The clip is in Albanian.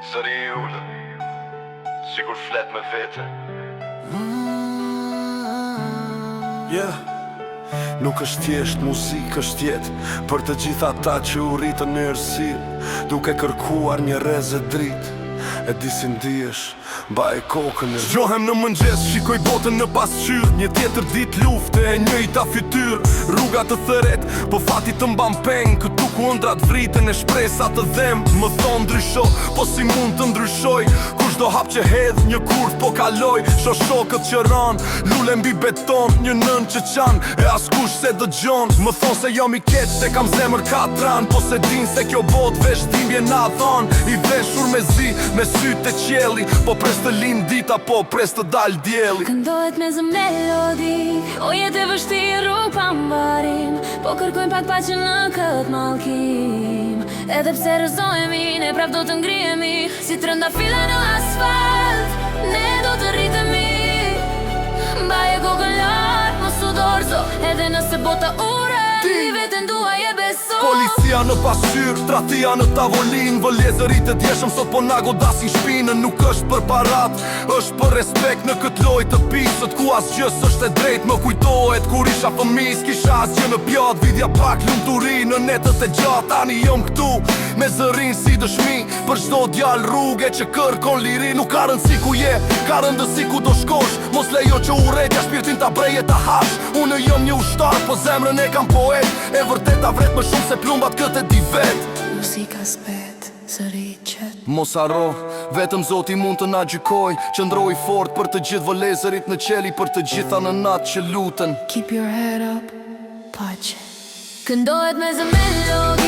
Zëri I ullë, sigur flet me vete. Nuk është thjesht muzikë, është jetë për të gjitha ata që u rritën në errësirë, duke kërkuar një rrezë dritë. E di si ndihesh, mbaj kokën e zgjohem në mëngjes, shikoj botën në pasqyrë. Një tjetër ditë lufte e njëjta fytyrë. Rruga të thëret, po fati të mban peng. Këtu ku ëndrat vriten e shpresa të dhem. Më thon ndrysho, po si mund të ndryshoj? Kushdo hap që hedh, një kurth po kaloj. Shoshokët që ran, lule mbi beton. Një nën që qan, e askush se dëgjon. Më thon se jam I keq, se kam zemër katran. Po se din se kjo bot vesh dhimbje na thon. I veshur me zi, me sytë e qelli, po pres të lind dita, po pres të dal dielli. Këndohet me zë melodi, o jetë e vështirë rrugë pa mbarim, po kërkojmë pak paqe në këtë mallkim. Edhe pse rrëzohemi, ne prap do të ngrihemi, si trëndafila në asfalt, ne do të rritemi. Mbaje kokën lart, mos u dorëzo, edhe nëse bota ure, ti veten duaj e beso. Policia në pasqyrë, tradhtia në tavolin. Vëllezërit e djeshëm sot po na godasin shpinën. Nuk është për parat, është për respekt në këtë lojë të pisët, ku asgjë s'është e drejtë. Më kujtohet kur isha fëmijë, s'kisha asgjë në pjatë. Vidja pak lumturi në netët e gjatë. Tani jom këtu me zërin si dëshmi për çdo djalë rrugë që kërkon liri. Nuk ka rëndësi ku je, ka rëndësi ku do shkosh. Mos lejo që urrejtja shpirtin ta breje ta hash. Unë jam një ushtar, po zemrën e kam poet. E vërteta vret më shumë se plumbat këtë di vet. Muzika s'pet, zëri qet. Mos harro, vetëm Zoti mund të na gjykoj. Qëndroj fort për të gjithë vëllezërit në qeli, për të gjitha në natë që luten. Keep your head up, pace. Këndohet me zë melodi,